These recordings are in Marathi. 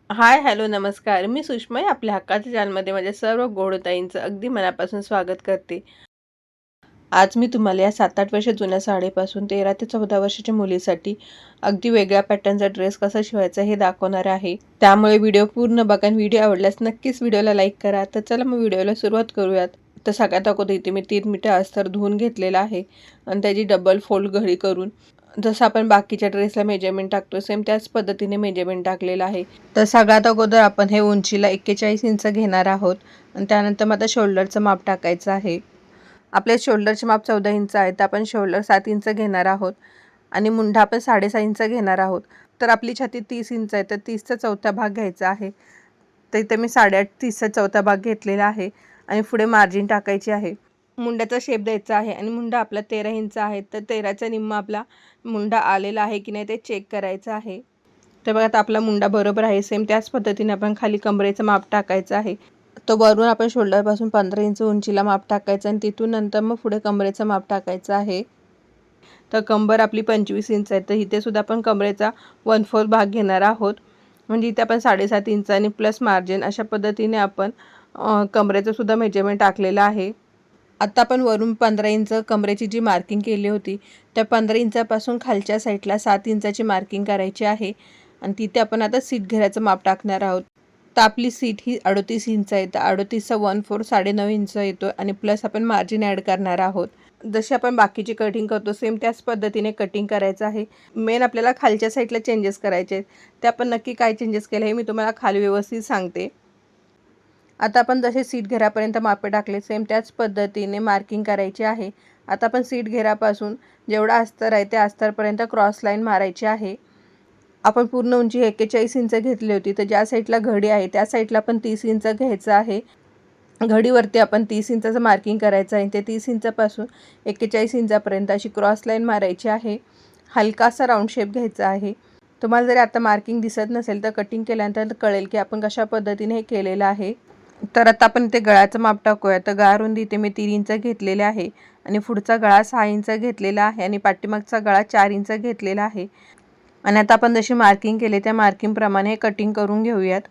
हाय, हॅलो, नमस्कार. मी सुषमा आपल्या हक्काच्या चॅनलमध्ये माझ्या सर्व गोडताईंचं अगदी मनापासून स्वागत करते. आज मी तुम्हाला या 7-8 वर्ष जुन्या साडीपासून 13 ते 14 वर्षाच्या मुलीसाठी अगदी वेगळ्या पॅटर्नचा ड्रेस कसा शिवायचा हे दाखवणार आहे. त्यामुळे व्हिडिओ पूर्ण बघा आणि व्हिडिओ आवडल्यास नक्कीच व्हिडिओला लाईक करा. तर चला मग व्हिडिओला सुरुवात करूयात. तर सगळ्यात अगोदर इथे मी 3 मीटर अस्तर धुवून घेतलेला आहे आणि त्याची डबल फोल्ड घडी करून जसं आपण बाकीच्या ड्रेसला मेजरमेंट टाकतो सेम त्याच पद्धतीने मेजरमेंट टाकलेलं आहे. तर सगळ्यात अगोदर आपण हे उंचीला 41 इंच घेणार आहोत आणि त्यानंतर मग आता शोल्डरचं माप टाकायचं आहे. आपले शोल्डरचे माप 14 इंच आहे, तर आपण शोल्डर 7 इंच घेणार आहोत आणि मुंढा आपण 6.5 इंच घेणार आहोत. तर आपली छाती 30 इंच आहे, तर 30चा चौथा भाग घ्यायचा आहे. तर इथे मी 8.5 30चा चौथा भाग घेतलेला आहे आणि पुढे मार्जिन टाकायची आहे. मुंड्याचा शेप द्यायचा आहे आणि मुंडा आपला 13 इंच आहे, तर 13चा निम्मा आपला मुंडा आलेला आहे की नाही ते चेक करायचं आहे. तर बघा आता आपला मुंडा बरोबर आहे. सेम त्याच पद्धतीने आपण खाली कमरेचं माप टाकायचं आहे. तो वरून आपण शोल्डरपासून 15 इंच उंचीला माप टाकायचं आणि तिथून नंतर मग पुढे कमरेचं माप टाकायचं आहे. तर कंबर आपली 25 इंच आहे, तर इथे सुद्धा आपण कमरेचा 1/4 भाग घेणार आहोत. म्हणजे इथे आपण 7.5 इंच आणि प्लस मार्जिन अशा पद्धतीने आपण कमरेचं सुद्धा मेजरमेंट टाकलेलं आहे. आता आपण वरून 15 इंच कमरेची जी मार्किंग केली होती त्या 15 इंचापासून खालच्या साईडला 7 इंचाची मार्किंग करायची आहे आणि तिथे आपण आता सीट घेराचं माप टाकणार आहोत. तर आपली सीट ही 38 इंच आहे, तर 38चा 1/4 9.5 इंच येतो आणि प्लस आपण मार्जिन ॲड करणार आहोत. जशी आपण बाकीची कटिंग करतो सेम त्याच पद्धतीने कटिंग करायचं आहे. मेन आपल्याला खालच्या साईडला चेंजेस करायचे आहेत. ते आपण नक्की काय चेंजेस केले हे मी तुम्हाला खाली व्यवस्थित सांगते. आता आपण जसे सीट घेरापर्यंत मापे टाकले सेम त्याच पद्धतीने मार्किंग करायची आहे. आता आपण सीट घेरापासून जेवढा अस्तर आहे त्या अस्तरपर्यंत क्रॉस लाईन मारायची आहे. आपण पूर्ण उंची 41 इंच घेतली होती, तर ज्या साईडला घडी आहे त्या साईडला आपण 30 इंच घ्यायचं आहे. घडीवरती आपण 30 इंचाचं मार्किंग करायचं आहे. ते 30 इंचापासून 41 इंचापर्यंत अशी क्रॉस लाईन मारायची आहे. हलकासा राऊंड शेप घ्यायचा आहे. तुम्हाला जरी आता मार्किंग दिसत नसेल तर कटिंग केल्यानंतर कळेल की आपण कशा पद्धतीने हे केलेलं आहे. तर आता आपण इथे गळ्याचं माप टाकूया. तर गळा रुंदी इथे मी 3 इंच घेतलेले आहे आणि पुढचा गळा 6 इंच घेतलेला आहे आणि पाठीमागचा गळा 4 इंच घेतलेला आहे. आणि आता आपण जशी मार्किंग केली त्या मार्किंगप्रमाणे कटिंग करून घेऊयात.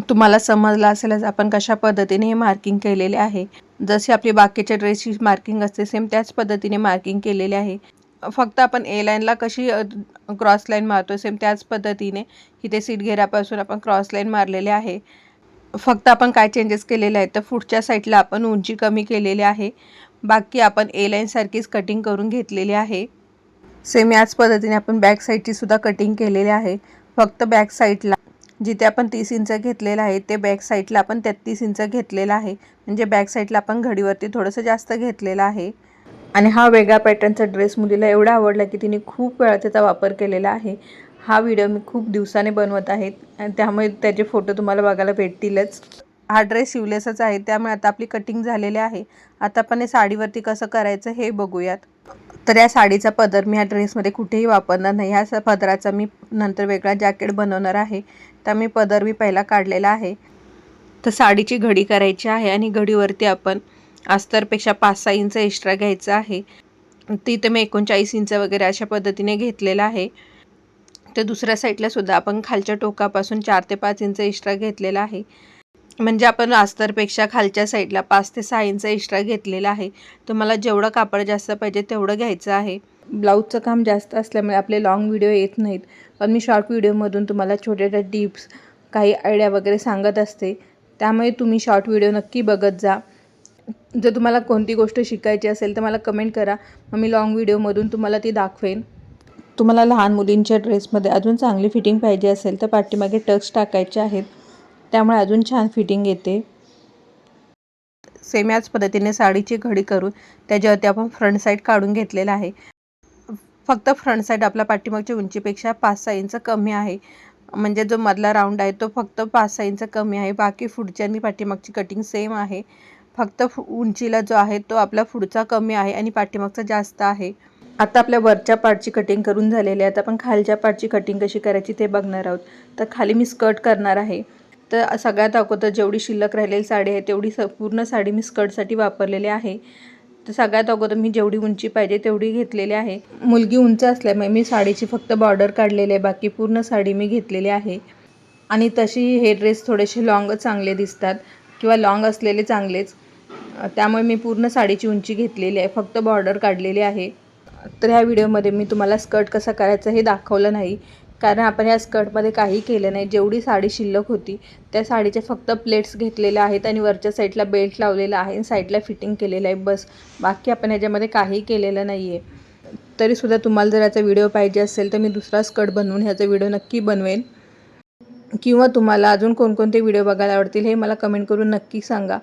तुम्हाला समजलं असेलच आपण कशा पद्धतीने हे मार्किंग केलेले आहे. जशी आपली बाकीच्या ड्रेसची मार्किंग असते सेम त्याच पद्धतीने मार्किंग केलेले आहे. फक्त आपण ए लाईनला कशी क्रॉस लाईन मारतो सेम त्याच पद्धतीने इथे सीट घेरापासून आपण क्रॉस लाईन मारलेले आहे. फक्त आपण काय चेंजेस केलेले आहेत तर पुढच्या साईडला आपण उंची कमी केलेली आहे. बाकी आपण ए लाईनसारखीच कटिंग करून घेतलेली आहे. सेम याच पद्धतीने आपण बॅक साईडची सुद्धा कटिंग केलेली आहे. फक्त बॅक साईडला जिथे आपण 30 इंच घेतलेलं आहे ते बॅक साईडला आपण 33 इंच घेतलेलं आहे. म्हणजे बॅक साईडला आपण घडीवरती थोडंसं जास्त घेतलेलं आहे. आणि हा वेगळा पॅटर्नचा ड्रेस मुलीला एवढा आवडला की तिने खूप वेळा त्याचा वापर केलेला आहे. हा व्हिडिओ मी खूप दिवसाने बनवत आहे आणि त्यामुळे त्याचे फोटो तुम्हाला बघायला भेटतीलच. हा ड्रेस शिवलेसच आहे, त्यामुळे आता आपली कटिंग झालेली आहे. आता आपण हे साडीवरती कसं करायचं हे बघूयात. तर या साडीचा पदर मी ह्या ड्रेसमध्ये कुठेही वापरणार नाही. ह्या पदराचा मी नंतर वेगळा जॅकेट बनवणार आहे. तर मी पदर पहिला काढलेला आहे. तर साडीची घडी करायची आहे आणि घडीवरती आपण अस्तरपेक्षा 5-6 इंच एक्स्ट्रा घ्यायचं आहे. तिथे मी 39 इंच वगैरे अशा पद्धतीने घेतलेलं आहे. तर दुसऱ्या साईडला सुद्धा आपण खालच्या टोकापासून 4 ते 5 इंच एक्स्ट्रा घेतलेला आहे. म्हणजे आपण अस्तरपेक्षा खालच्या साईडला 5 ते 6 इंच एक्स्ट्रा घेतलेला आहे. तुम्हाला जेवढं कापड जास्त पाहिजे तेवढं घ्यायचं आहे. ब्लाऊजचं काम जास्त असल्यामुळे आपले लाँग व्हिडिओ येत नाहीत, पण मी शॉर्ट व्हिडिओमधून तुम्हाला छोट्या टिप्स काही आयडिया वगैरे सांगत असते. त्यामुळे तुम्ही शॉर्ट व्हिडिओ नक्की बघत जा. जर तुम्हाला कोणती गोष्ट शिकायची असेल तर मला कमेंट करा, मग मी लाँग व्हिडिओमधून तुम्हाला ती दाखवेन. तुम्हाला लहान मुलींच्या ड्रेसमध्ये अजून चांगली फिटिंग पाहिजे असेल तर पाठीमागे टक्स टाकायचे आहेत, त्यामुळे अजून छान फिटिंग येते. सेम याच पद्धतीने साडीची घडी करून त्याच्यावरती आपण फ्रंट साईड काढून घेतलेला आहे. फक्त फ्रंट साईड आपल्या पाठीमागच्या उंचीपेक्षा 5-6 इंच कमी आहे. म्हणजे जो मधला राऊंड आहे तो फक्त 5-6 इंच कमी आहे. बाकी पुढची आणि पाठीमागची कटिंग सेम आहे. फक्त उंचीला जो आहे तो आपला पुढचा कमी आहे आणि पाठीमागचा जास्त आहे. आता आपल्या वरच्या पार्टची कटिंग करून झालेली आहे. आता आपण खालच्या पार्टची कटिंग कशी करायची ते बघणार आहोत. तर खाली मी स्कर्ट करणार आहे. तर सगळ्यात अगोदर जेवढी शिल्लक राहिलेली साडी आहे तेवढी पूर्ण साडी मी स्कर्टसाठी वापरलेली आहे. तर सगळ्यात अगोदर मी जेवढी उंची पाहिजे तेवढी घेतलेली आहे. मुलगी उंच असल्यामुळे मी साडीची फक्त बॉर्डर काढलेली आहे, बाकी पूर्ण साडी मी घेतलेली आहे. आणि तशी हे ड्रेस थोडेसे लॉंग चांगले दिसतात किंवा लॉंग असलेले चांगलेच, त्यामुळे मी पूर्ण साडीची उंची घेतलेली आहे, फक्त बॉर्डर काढलेली आहे. तर ह्या व्हिडिओमध्ये मी तुम्हाला स्कर्ट कसा करायचा हे दाखवलं नाही, कारण आपण या स्कर्टमध्ये काही केलं नाही. जेवढी साडी शिल्लक होती त्या साडीचे फक्त प्लेट्स घेतलेल्या आहेत आणि वरच्या साईडला बेल्ट लावलेला आहे आणि साईडला फिटिंग केलेलं आहे, बस. बाकी आपण ह्याच्यामध्ये काही केलेलं नाही आहे. तरीसुद्धा तुम्हाला जर याचा व्हिडिओ पाहिजे असेल तर मी दुसरा स्कर्ट बनवून ह्याचा व्हिडिओ नक्की बनवेन. किंवा तुम्हाला अजून कोणकोणते व्हिडिओ बघायला आवडतील हे मला कमेंट करून नक्की सांगा.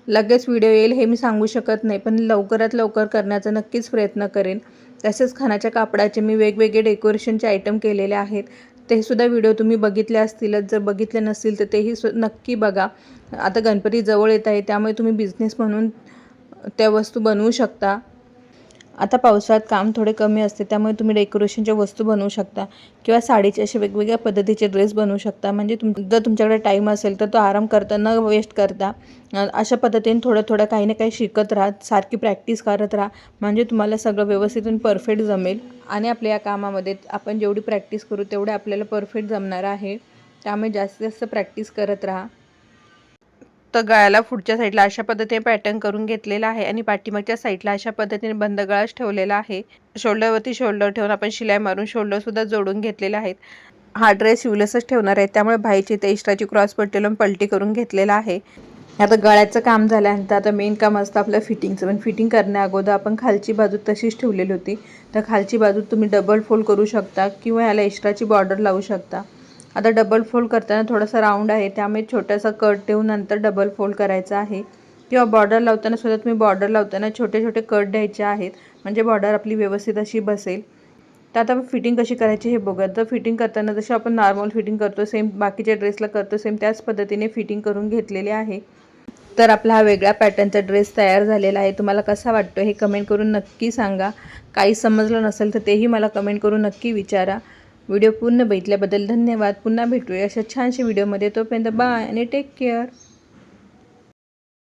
लगेच व्हिडिओ येईल हे मी सांगू शकत नाही, पण लवकरात लवकर करण्याचा नक्कीच प्रयत्न करेन. तसेच खणाच्या कापडाचे मी वेगवेगळे डेकोरेशनचे आयटम केलेले आहेत, ते सुद्धा व्हिडिओ तुम्ही बघितले असतीलच. जर बघितले नसतील तर तेही नक्की बघा. आता गणपती जवळ येत आहे, त्यामुळे तुम्ही बिझनेस म्हणून त्या वस्तू बनवू शकता. आता पावसाळ्यात काम थोडे कमी असते, त्यामुळे तुम्ही डेकोरेशनच्या वस्तू बनवू शकता किंवा साडीचे असे वेगवेगळ्या पद्धतीचे ड्रेस बनवू शकता. म्हणजे जर तुमच्याकडे टाईम असेल तर तो आराम करता न वेस्ट करता अशा पद्धतीने थोडं थोडं काही ना काही शिकत राहा, सारखी प्रॅक्टिस करत राहा, म्हणजे तुम्हाला सगळं व्यवस्थित आणि परफेक्ट जमेल. आणि आपल्या या कामामध्ये आपण जेवढी प्रॅक्टिस करू तेवढे आपल्याला परफेक्ट जमणार आहे, त्यामुळे जास्तीत जास्त प्रॅक्टिस करत राहा. तर गळ्याला पुढच्या साईडला अशा पद्धतीने पॅटर्न करून घेतलेला आहे आणि पाठीमागच्या साईडला अशा पद्धतीने बंद गळाच ठेवलेला आहे. शोल्डरवरती शोल्डर ठेवून आपण शिलाई मारून शोल्डरसुद्धा जोडून घेतलेले आहेत. हा ड्रेस शिवलेसच ठेवणार आहे, त्यामुळे बाईची ते एक्स्ट्राची क्रॉस पट्टी लावून पलटी करून घेतलेला आहे. आता गळ्याचं काम झाल्यानंतर आता मेन काम असतं आपलं फिटिंगचं. पण फिटिंग करण्या अगोदर आपण खालची बाजू तशीच ठेवलेली होती, तर खालची बाजू तुम्ही डबल फोल्ड करू शकता किंवा ह्याला एक्स्ट्राची बॉर्डर लावू शकता. आता डबल फोल्ड करताना थोडासा राऊंड आहे, त्यामुळे छोटासा कट देऊन नंतर डबल फोल्ड करायचा आहे. किंवा बॉर्डर लावताना सुद्धा तुम्ही बॉर्डर लावताना छोटे छोटे कट द्यायचे आहेत, म्हणजे बॉर्डर आपली व्यवस्थित अशी बसेल. तर आता फिटिंग कशी करायची हे बघा. तर फिटिंग करताना जशी आपण नॉर्मल फिटिंग करतो सेम, बाकीच्या ड्रेसला करतो सेम त्याच पद्धतीने फिटिंग करून घेतलेली आहे. तर आपला हा वेगळ्या पॅटर्नचा ड्रेस तयार झालेला आहे. तुम्हाला कसा वाटतो हे कमेंट करून नक्की सांगा. काही समजलं नसेल तर तेही मला कमेंट करून नक्की विचारा. व्हिडिओ पूर्ण बघितल्याबद्दल धन्यवाद. पुन्हा भेटूया अशा छानशा व्हिडिओमध्ये. तोपर्यंत बाय आणि टेक केअर.